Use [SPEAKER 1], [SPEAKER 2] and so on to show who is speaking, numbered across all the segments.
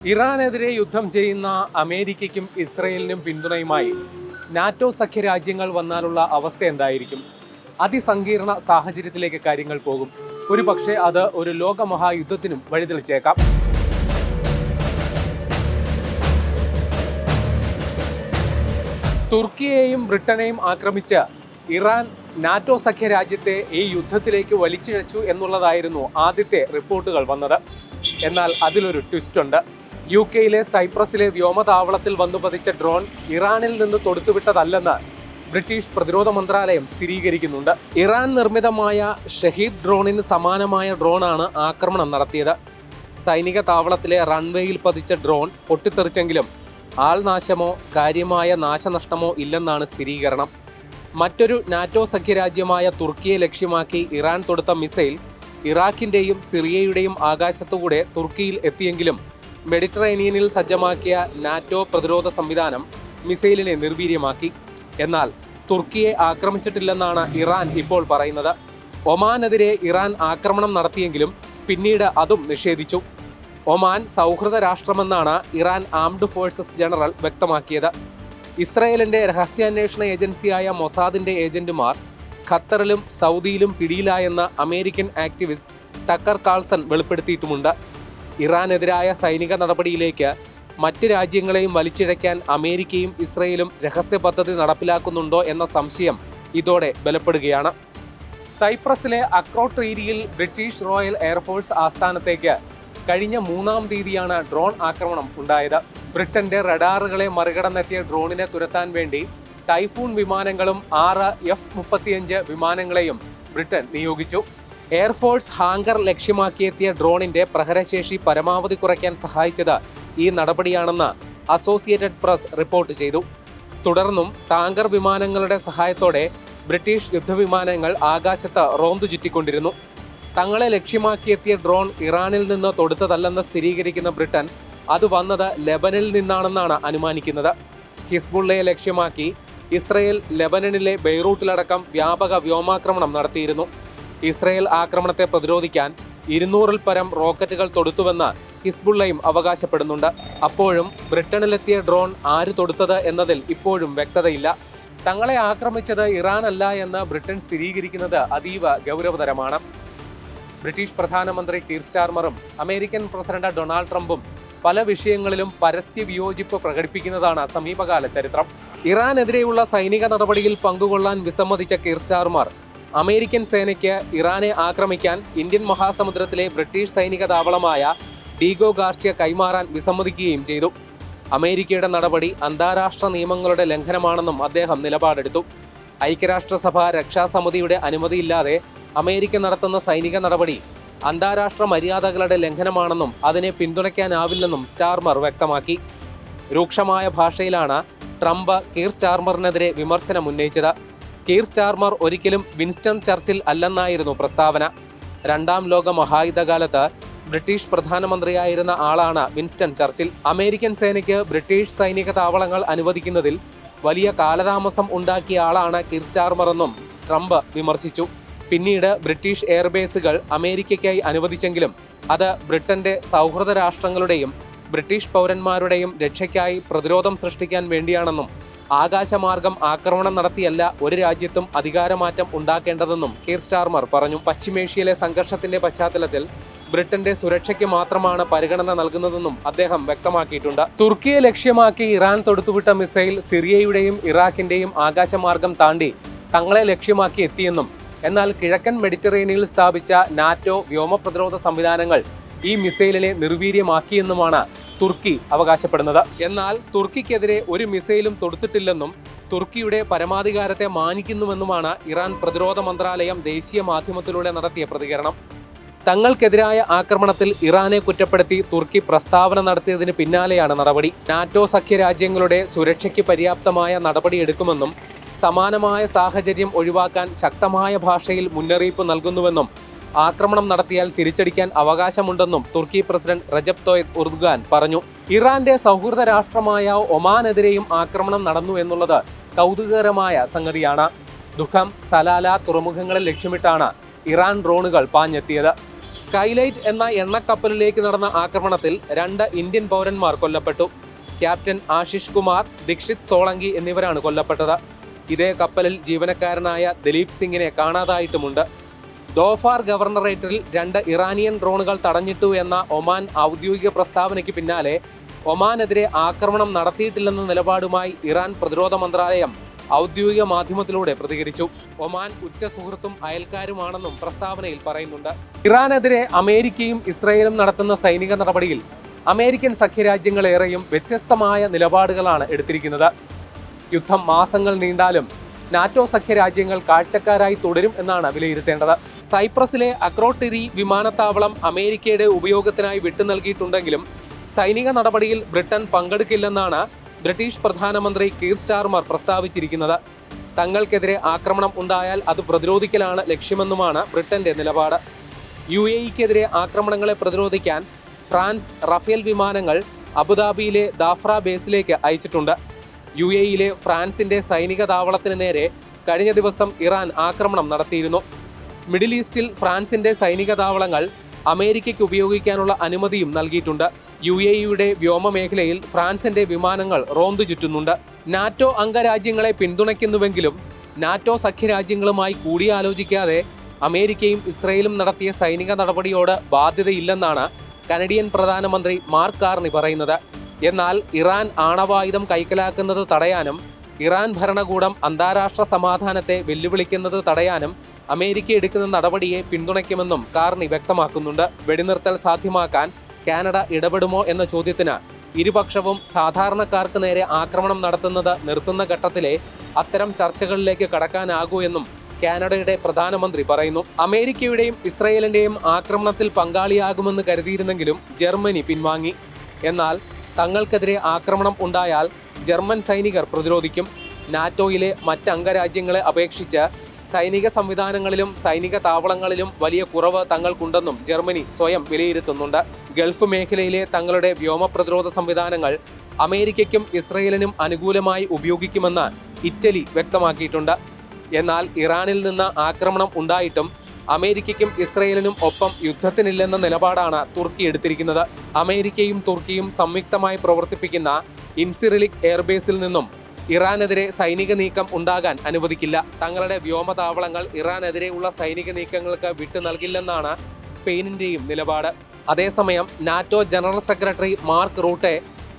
[SPEAKER 1] ഇറാനെതിരെ യുദ്ധം ചെയ്യുന്ന അമേരിക്കയ്ക്കും ഇസ്രയേലിനും പിന്തുണയുമായി നാറ്റോ സഖ്യരാജ്യങ്ങൾ വന്നാലുള്ള അവസ്ഥ എന്തായിരിക്കും? അതിസങ്കീർണ സാഹചര്യത്തിലേക്ക് കാര്യങ്ങൾ പോകും. ഒരു പക്ഷേ അത് ഒരു ലോകമഹായുദ്ധത്തിനും വഴിതെളിച്ചേക്കാം. തുർക്കിയെയും ബ്രിട്ടനെയും ആക്രമിച്ച് ഇറാൻ നാറ്റോ സഖ്യരാജ്യത്തെ ഈ യുദ്ധത്തിലേക്ക് വലിച്ചിഴച്ചു എന്നുള്ളതായിരുന്നു ആദ്യത്തെ റിപ്പോർട്ടുകൾ വന്നത്. എന്നാൽ അതിലൊരു ട്വിസ്റ്റ് ഉണ്ട്. UK സൈപ്രസിലെ വ്യോമതാവളത്തിൽ വന്നു പതിച്ച ഡ്രോൺ ഇറാനിൽ നിന്ന് തൊടുത്തുവിട്ടതല്ലെന്ന് ബ്രിട്ടീഷ് പ്രതിരോധ മന്ത്രാലയം സ്ഥിരീകരിക്കുന്നുണ്ട്. ഇറാൻ നിർമ്മിതമായ ഷഹീദ് ഡ്രോണിന് സമാനമായ ഡ്രോണാണ് ആക്രമണം നടത്തിയത്. സൈനിക താവളത്തിലെ റൺവേയിൽ പതിച്ച ഡ്രോൺ പൊട്ടിത്തെറിച്ചെങ്കിലും ആൾനാശമോ കാര്യമായ നാശനഷ്ടമോ ഇല്ലെന്നാണ് സ്ഥിരീകരണം. മറ്റൊരു നാറ്റോ സഖ്യരാജ്യമായ തുർക്കിയെ ലക്ഷ്യമാക്കി ഇറാൻ തൊടുത്ത മിസൈൽ ഇറാഖിന്റെയും സിറിയയുടെയും ആകാശത്തുകൂടെ തുർക്കിയിൽ എത്തിയെങ്കിലും മെഡിറ്ററേനിയനിൽ സജ്ജമാക്കിയ നാറ്റോ പ്രതിരോധ സംവിധാനം മിസൈലിനെ നിർവീര്യമാക്കി. എന്നാൽ തുർക്കിയെ ആക്രമിച്ചിട്ടില്ലെന്നാണ് ഇറാൻ ഇപ്പോൾ പറയുന്നത്. ഒമാനെതിരെ ഇറാൻ ആക്രമണം നടത്തിയെങ്കിലും പിന്നീട് അതും നിഷേധിച്ചു. ഒമാൻ സൗഹൃദ രാഷ്ട്രമെന്നാണ് ഇറാൻ ആംഡ് ഫോഴ്സസ് ജനറൽ വ്യക്തമാക്കിയത്. ഇസ്രയേലിന്റെ രഹസ്യാന്വേഷണ ഏജൻസിയായ മൊസാദിന്റെ ഏജന്റുമാർ ഖത്തറിലും സൗദിയിലും പിടിയിലായെന്ന അമേരിക്കൻ ആക്ടിവിസ്റ്റ് ടക്കർ കാൾസൺ വെളിപ്പെടുത്തിയിട്ടുമുണ്ട്. ഇറാനെതിരായ സൈനിക നടപടിയിലേക്ക് മറ്റ് രാജ്യങ്ങളെയും വലിച്ചിഴയ്ക്കാൻ അമേരിക്കയും ഇസ്രയേലും രഹസ്യ പദ്ധതി നടപ്പിലാക്കുന്നുണ്ടോ എന്ന സംശയം ഇതോടെ ബലപ്പെടുകയാണ്. സൈപ്രസിലെ അക്രോട്രീരിയിൽ ബ്രിട്ടീഷ് റോയൽ എയർഫോഴ്സ് ആസ്ഥാനത്തേക്ക് കഴിഞ്ഞ 3-ാം തീയതിയാണ് ഡ്രോൺ ആക്രമണം ഉണ്ടായത്. ബ്രിട്ടന്റെ റഡാറുകളെ മറികടന്നെത്തിയ ഡ്രോണിനെ തുരത്താൻ വേണ്ടി ടൈഫൂൺ വിമാനങ്ങളും 6 F-35 വിമാനങ്ങളെയും ബ്രിട്ടൻ നിയോഗിച്ചു. എയർഫോഴ്സ് ഹാങ്കർ ലക്ഷ്യമാക്കിയെത്തിയ ഡ്രോണിന്റെ പ്രഹരശേഷി പരമാവധി കുറയ്ക്കാൻ സഹായിച്ചത് ഈ നടപടിയാണെന്ന് അസോസിയേറ്റഡ് പ്രസ് റിപ്പോർട്ട് ചെയ്തു. തുടർന്നും ടാങ്കർ വിമാനങ്ങളുടെ സഹായത്തോടെ ബ്രിട്ടീഷ് യുദ്ധവിമാനങ്ങൾ ആകാശത്ത് റോന്തു ചുറ്റിക്കൊണ്ടിരുന്നു. തങ്ങളെ ലക്ഷ്യമാക്കിയെത്തിയ ഡ്രോൺ ഇറാനിൽ നിന്ന് തൊടുത്തതല്ലെന്ന് സ്ഥിരീകരിക്കുന്ന ബ്രിട്ടൻ അത് വന്നത് ലെബനിൽ നിന്നാണെന്നാണ് അനുമാനിക്കുന്നത്. ഹിസ്ബുള്ളയെ ലക്ഷ്യമാക്കി ഇസ്രയേൽ ലെബനനിലെ ബെയ്റൂട്ടിലടക്കം വ്യാപക വ്യോമാക്രമണം നടത്തിയിരുന്നു. ഇസ്രയേൽ ആക്രമണത്തെ പ്രതിരോധിക്കാൻ 200-ൽ പരം റോക്കറ്റുകൾ തൊടുത്തുവെന്ന് ഹിസ്ബുള്ളയും അവകാശപ്പെടുന്നുണ്ട്. അപ്പോഴും ബ്രിട്ടനിലെത്തിയ ഡ്രോൺ ആര് തൊടുത്തത് എന്നതിൽ ഇപ്പോഴും വ്യക്തതയില്ല. തങ്ങളെ ആക്രമിച്ചത് ഇറാൻ അല്ല എന്ന് ബ്രിട്ടൻ സ്ഥിരീകരിക്കുന്നത് അതീവ ഗൗരവതരമാണ്. ബ്രിട്ടീഷ് പ്രധാനമന്ത്രി കീർ സ്റ്റാർമറും അമേരിക്കൻ പ്രസിഡന്റ് ഡൊണാൾഡ് ട്രംപും പല വിഷയങ്ങളിലും പരസ്യ വിയോജിപ്പ് പ്രകടിപ്പിക്കുന്നതാണ് സമീപകാല ചരിത്രം. ഇറാനെതിരെയുള്ള സൈനിക നടപടിയിൽ പങ്കുകൊള്ളാൻ വിസമ്മതിച്ച കീർ സ്റ്റാർമർ അമേരിക്കൻ സേനയ്ക്ക് ഇറാനെ ആക്രമിക്കാൻ ഇന്ത്യൻ മഹാസമുദ്രത്തിലെ ബ്രിട്ടീഷ് സൈനിക താവളമായ ഡീഗോ ഗാർഷ്യ കൈമാറാൻ വിസമ്മതിക്കുകയും ചെയ്തു. അമേരിക്കയുടെ നടപടി അന്താരാഷ്ട്ര നിയമങ്ങളുടെ ലംഘനമാണെന്നും അദ്ദേഹം നിലപാടെടുത്തു. ഐക്യരാഷ്ട്രസഭ രക്ഷാസമിതിയുടെ അനുമതിയില്ലാതെ അമേരിക്ക നടത്തുന്ന സൈനിക നടപടി അന്താരാഷ്ട്ര മര്യാദകളുടെ ലംഘനമാണെന്നും അതിനെ പിന്തുണയ്ക്കാനാവില്ലെന്നും സ്റ്റാർമർ വ്യക്തമാക്കി. രൂക്ഷമായ ഭാഷയിലാണ് ട്രംപ് കീർ സ്റ്റാർമറിനെതിരെ വിമർശനം ഉന്നയിച്ചത്. കീർ സ്റ്റാർമർ ഒരിക്കലും വിൻസ്റ്റൺ ചർച്ചിൽ അല്ലെന്നായിരുന്നു പ്രസ്താവന. 2-ാം ലോക മഹായുദ്ധകാലത്ത് ബ്രിട്ടീഷ് പ്രധാനമന്ത്രിയായിരുന്ന ആളാണ് വിൻസ്റ്റൺ ചർച്ചിൽ. അമേരിക്കൻ സേനയ്ക്ക് ബ്രിട്ടീഷ് സൈനിക താവളങ്ങൾ അനുവദിക്കുന്നതിൽ വലിയ കാലതാമസം ഉണ്ടാക്കിയ ആളാണ് കീർ സ്റ്റാർമറെന്നും ട്രംപ് വിമർശിച്ചു. പിന്നീട് ബ്രിട്ടീഷ് എയർബേസുകൾ അമേരിക്കയ്ക്കായി അനുവദിച്ചെങ്കിലും അത് ബ്രിട്ടന്റെ സൗഹൃദ രാഷ്ട്രങ്ങളുടെയും ബ്രിട്ടീഷ് പൗരന്മാരുടെയും രക്ഷയ്ക്കായി പ്രതിരോധം സൃഷ്ടിക്കാൻ വേണ്ടിയാണെന്നും ആകാശമാർഗം ആക്രമണം നടത്തിയല്ല ഒരു രാജ്യത്തും അധികാരമാറ്റം ഉണ്ടാക്കേണ്ടതെന്നും കീർ സ്റ്റാർമർ പറഞ്ഞു. പശ്ചിമേഷ്യയിലെ സംഘർഷത്തിന്റെ പശ്ചാത്തലത്തിൽ ബ്രിട്ടന്റെ സുരക്ഷയ്ക്ക് മാത്രമാണ് പരിഗണന നൽകുന്നതെന്നും അദ്ദേഹം വ്യക്തമാക്കിയിട്ടുണ്ട്. തുർക്കിയെ ലക്ഷ്യമാക്കി ഇറാൻ തൊടുത്തുവിട്ട മിസൈൽ സിറിയയുടെയും ഇറാഖിന്റെയും ആകാശമാർഗം താണ്ടി തങ്ങളെ ലക്ഷ്യമാക്കി എത്തിയെന്നും എന്നാൽ കിഴക്കൻ മെഡിറ്ററേനിയനിൽ സ്ഥാപിച്ച നാറ്റോ വ്യോമ പ്രതിരോധ സംവിധാനങ്ങൾ ഈ മിസൈലിനെ നിർവീര്യമാക്കിയെന്നുമാണ് തുർക്കി അവകാശപ്പെടുന്നത്. എന്നാൽ തുർക്കിക്കെതിരെ ഒരു മിസൈലും തൊടുത്തിട്ടില്ലെന്നും തുർക്കിയുടെ പരമാധികാരത്തെ മാനിക്കുന്നുവെന്നുമാണ് ഇറാൻ പ്രതിരോധ മന്ത്രാലയം ദേശീയ മാധ്യമത്തിലൂടെ നടത്തിയ പ്രതികരണം. തങ്ങൾക്കെതിരായ ആക്രമണത്തിൽ ഇറാനെ കുറ്റപ്പെടുത്തി തുർക്കി പ്രസ്താവന നടത്തിയതിന് പിന്നാലെയാണ് നടപടി. നാറ്റോ സഖ്യരാജ്യങ്ങളുടെ സുരക്ഷയ്ക്ക് പര്യാപ്തമായ നടപടിയെടുക്കുമെന്നും സമാനമായ സാഹചര്യം ഒഴിവാക്കാൻ ശക്തമായ ഭാഷയിൽ മുന്നറിയിപ്പ് നൽകുന്നുവെന്നും ആക്രമണം നടത്തിയാൽ തിരിച്ചടിക്കാൻ അവകാശമുണ്ടെന്നും തുർക്കി പ്രസിഡന്റ് റജബ് തോയിബ് എർദോഗാൻ പറഞ്ഞു. ഇറാന്റെ സൗഹൃദ രാഷ്ട്രമായ ഒമാനെതിരെയും ആക്രമണം നടന്നു എന്നുള്ളത് കൗതുകകരമായ സംഗതിയാണ്. ദുഖം, സലാല തുറമുഖങ്ങളിൽ ലക്ഷ്യമിട്ടാണ് ഇറാൻ ഡ്രോണുകൾ പാഞ്ഞെത്തിയത്. സ്കൈലൈറ്റ് എന്ന എണ്ണക്കപ്പലിലേക്ക് നടന്ന ആക്രമണത്തിൽ 2 ഇന്ത്യൻ പൗരന്മാർ കൊല്ലപ്പെട്ടു. ക്യാപ്റ്റൻ ആശിഷ് കുമാർ, ദീക്ഷിത് സോളങ്കി എന്നിവരാണ് കൊല്ലപ്പെട്ടത്. ഇതേ കപ്പലിൽ ജീവനക്കാരനായ ദിലീപ് സിംഗിനെ കാണാതായിട്ടുമുണ്ട്. ദോഫാർ ഗവർണറേറ്റിൽ 2 ഇറാനിയൻ ഡ്രോണുകൾ തടഞ്ഞിട്ടു എന്ന ഒമാൻ ഔദ്യോഗിക പ്രസ്താവനയ്ക്ക് പിന്നാലെ ഒമാനെതിരെ ആക്രമണം നടത്തിയിട്ടില്ലെന്ന നിലപാടുമായി ഇറാൻ പ്രതിരോധ മന്ത്രാലയം ഔദ്യോഗിക മാധ്യമത്തിലൂടെ പ്രതികരിച്ചു. ഒമാൻ ഉറ്റ സുഹൃത്തും അയൽക്കാരുമാണെന്നും പ്രസ്താവനയിൽ പറയുന്നുണ്ട്. ഇറാനെതിരെ അമേരിക്കയും ഇസ്രയേലും നടത്തുന്ന സൈനിക നടപടിയിൽ അമേരിക്കൻ സഖ്യരാജ്യങ്ങളേറെയും വ്യത്യസ്തമായ നിലപാടുകളാണ് എടുത്തിരിക്കുന്നത്. യുദ്ധം മാസങ്ങൾ നീണ്ടാലും നാറ്റോ സഖ്യരാജ്യങ്ങൾ കാഴ്ചക്കാരായി തുടരും എന്നാണ് വിലയിരുത്തേണ്ടത്. സൈപ്രസിലെ അക്രോട്ടിരി വിമാനത്താവളം അമേരിക്കയുടെ ഉപയോഗത്തിനായി വിട്ടു നൽകിയിട്ടുണ്ടെങ്കിലും സൈനിക നടപടിയിൽ ബ്രിട്ടൻ പങ്കെടുക്കില്ലെന്നാണ് ബ്രിട്ടീഷ് പ്രധാനമന്ത്രി കീർ സ്റ്റാർമർ പ്രസ്താവിച്ചിരിക്കുന്നത്. തങ്ങൾക്കെതിരെ ആക്രമണം ഉണ്ടായാൽ അത് പ്രതിരോധിക്കലാണ് ലക്ഷ്യമെന്നുമാണ് ബ്രിട്ടന്റെ നിലപാട്. UAEക്കെതിരെ ആക്രമണങ്ങളെ പ്രതിരോധിക്കാൻ ഫ്രാൻസ് റഫേൽ വിമാനങ്ങൾ അബുദാബിയിലെ ദാഫ്ര ബേസിലേക്ക് അയച്ചിട്ടുണ്ട്. UAEയിലെ ഫ്രാൻസിന്റെ സൈനിക താവളത്തിന് നേരെ കഴിഞ്ഞ ദിവസം ഇറാൻ ആക്രമണം നടത്തിയിരുന്നു. മിഡിൽ ഈസ്റ്റിൽ ഫ്രാൻസിന്റെ സൈനിക താവളങ്ങൾ അമേരിക്കയ്ക്ക് ഉപയോഗിക്കാനുള്ള അനുമതിയും നൽകിയിട്ടുണ്ട്. UAEയുടെ വ്യോമമേഖലയിൽ ഫ്രാൻസിന്റെ വിമാനങ്ങൾ റോന്തു ചുറ്റുന്നുണ്ട്. നാറ്റോ അംഗരാജ്യങ്ങളെ പിന്തുണയ്ക്കുന്നുവെങ്കിലും നാറ്റോ സഖ്യരാജ്യങ്ങളുമായി കൂടിയാലോചിക്കാതെ അമേരിക്കയും ഇസ്രയേലും നടത്തിയ സൈനിക നടപടിയോട് ബാധ്യതയില്ലെന്നാണ് കനഡിയൻ പ്രധാനമന്ത്രി മാർക്ക് കാർണി പറയുന്നത്. എന്നാൽ ഇറാൻ ആണവായുധം കൈക്കലാക്കുന്നത് തടയാനും ഇറാൻ ഭരണകൂടം അന്താരാഷ്ട്ര സമാധാനത്തെ വെല്ലുവിളിക്കുന്നത് തടയാനും അമേരിക്ക എടുക്കുന്ന നടപടിയെ പിന്തുണയ്ക്കുമെന്നും കാർണി വ്യക്തമാക്കുന്നുണ്ട്. വെടിനിർത്തൽ സാധ്യമാക്കാൻ കാനഡ ഇടപെടുമോ എന്ന ചോദ്യത്തിന് ഇരുപക്ഷവും സാധാരണക്കാർക്ക് നേരെ ആക്രമണം നടത്തുന്നത് നിർത്തുന്ന ഘട്ടത്തിലെ അത്തരം ചർച്ചകളിലേക്ക് കടക്കാനാകൂ എന്നും കാനഡയുടെ പ്രധാനമന്ത്രി പറയുന്നു. അമേരിക്കയുടെയും ഇസ്രയേലിന്റെയും ആക്രമണത്തിൽ പങ്കാളിയാകുമെന്ന് കരുതിയിരുന്നെങ്കിലും ജർമ്മനി പിൻവാങ്ങി. എന്നാൽ തങ്ങൾക്കെതിരെ ആക്രമണം ഉണ്ടായാൽ ജർമ്മൻ സൈനികർ പ്രതിരോധിക്കും. നാറ്റോയിലെ മറ്റ് അംഗരാജ്യങ്ങളെ അപേക്ഷിച്ച് സൈനിക സംവിധാനങ്ങളിലും സൈനിക താവളങ്ങളിലും വലിയ കുറവ് തങ്ങൾക്കുണ്ടെന്നും ജർമ്മനി സ്വയം വിലയിരുത്തുന്നുണ്ട്. ഗൾഫ് മേഖലയിലെ തങ്ങളുടെ വ്യോമ പ്രതിരോധ സംവിധാനങ്ങൾ അമേരിക്കയ്ക്കും ഇസ്രയേലിനും അനുകൂലമായി ഉപയോഗിക്കുമെന്ന് ഇറ്റലി വ്യക്തമാക്കിയിട്ടുണ്ട്. എന്നാൽ ഇറാനിൽ നിന്ന് ആക്രമണം ഉണ്ടായിട്ടും അമേരിക്കയ്ക്കും ഇസ്രയേലിനും ഒപ്പം യുദ്ധത്തിനില്ലെന്ന നിലപാടാണ് തുർക്കി എടുത്തിരിക്കുന്നത്. അമേരിക്കയും തുർക്കിയും സംയുക്തമായി പ്രവർത്തിപ്പിക്കുന്ന ഇൻസിറിലിക് എയർബേസിൽ നിന്നും ഇറാനെതിരെ സൈനിക നീക്കം ഉണ്ടാകാൻ അനുവദിക്കില്ല. തങ്ങളുടെ വ്യോമതാവളങ്ങൾ ഇറാനെതിരെയുള്ള സൈനിക നീക്കങ്ങൾക്ക് വിട്ടു നൽകില്ലെന്നാണ് സ്പെയിനിന്റെയും നിലപാട്. അതേസമയം NATO general secretary Mark Rutte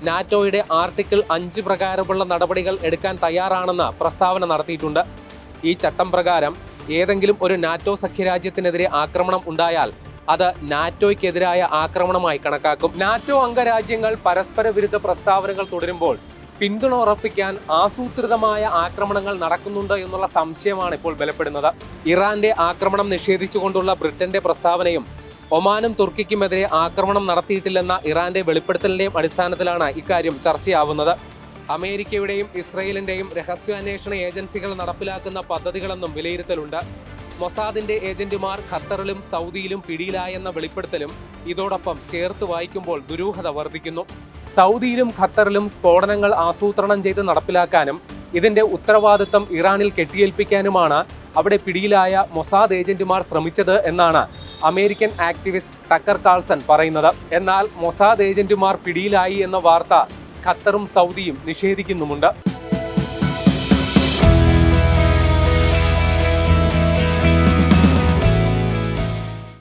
[SPEAKER 1] നാറ്റോയുടെ ആർട്ടിക്കിൾ 5 പ്രകാരമുള്ള നടപടികൾ എടുക്കാൻ തയ്യാറാണെന്ന് പ്രസ്താവന നടത്തിയിട്ടുണ്ട്. ഈ ചട്ടം പ്രകാരം ഏതെങ്കിലും ഒരു നാറ്റോ സഖ്യരാജ്യത്തിനെതിരെ ആക്രമണം ഉണ്ടായാൽ അത് നാറ്റോയ്ക്കെതിരായ ആക്രമണമായി കണക്കാക്കും. നാറ്റോ അംഗരാജ്യങ്ങൾ പരസ്പര വിരുദ്ധ പ്രസ്താവനകൾ തുടരുമ്പോൾ പിന്തുണ ഉറപ്പിക്കാൻ ആസൂത്രിതമായ ആക്രമണങ്ങൾ നടക്കുന്നുണ്ട് എന്നുള്ള സംശയമാണ് ഇപ്പോൾ ബലപ്പെടുന്നത്. ഇറാന്റെ ആക്രമണം നിഷേധിച്ചുകൊണ്ടുള്ള ബ്രിട്ടന്റെ പ്രസ്താവനയും ഒമാനും തുർക്കിക്കുമെതിരെ ആക്രമണം നടത്തിയിട്ടില്ലെന്ന ഇറാന്റെ വെളിപ്പെടുത്തലിന്റെയും അടിസ്ഥാനത്തിലാണ് ഇക്കാര്യം ചർച്ചയാവുന്നത്. അമേരിക്കയുടെയും ഇസ്രയേലിന്റെയും രഹസ്യാന്വേഷണ ഏജൻസികൾ നടപ്പിലാക്കുന്ന പദ്ധതികളെന്നും വിലയിരുത്തലുണ്ട്. മൊസാദിന്റെ ഏജന്റുമാർ ഖത്തറിലും സൗദിയിലും പിടിയിലായെന്ന വെളിപ്പെടുത്തലും ഇതോടൊപ്പം ചേർത്ത് വായിക്കുമ്പോൾ ദുരൂഹത വർദ്ധിക്കുന്നു. സൗദിയിലും ഖത്തറിലും സ്ഫോടനങ്ങൾ ആസൂത്രണം ചെയ്ത് നടപ്പിലാക്കാനും ഇതിന്റെ ഉത്തരവാദിത്തം ഇറാനിൽ കെട്ടിയേൽപ്പിക്കാനുമാണ് അവിടെ പിടിയിലായ മൊസാദ് ഏജന്റുമാർ ശ്രമിച്ചത് എന്നാണ് അമേരിക്കൻ ആക്ടിവിസ്റ്റ് ടക്കർ കാൾസൺ പറയുന്നത്. എന്നാൽ മൊസാദ് ഏജന്റുമാർ പിടിയിലായി എന്ന വാർത്ത ഖത്തറും സൗദിയും നിഷേധിക്കുന്നുമുണ്ട്.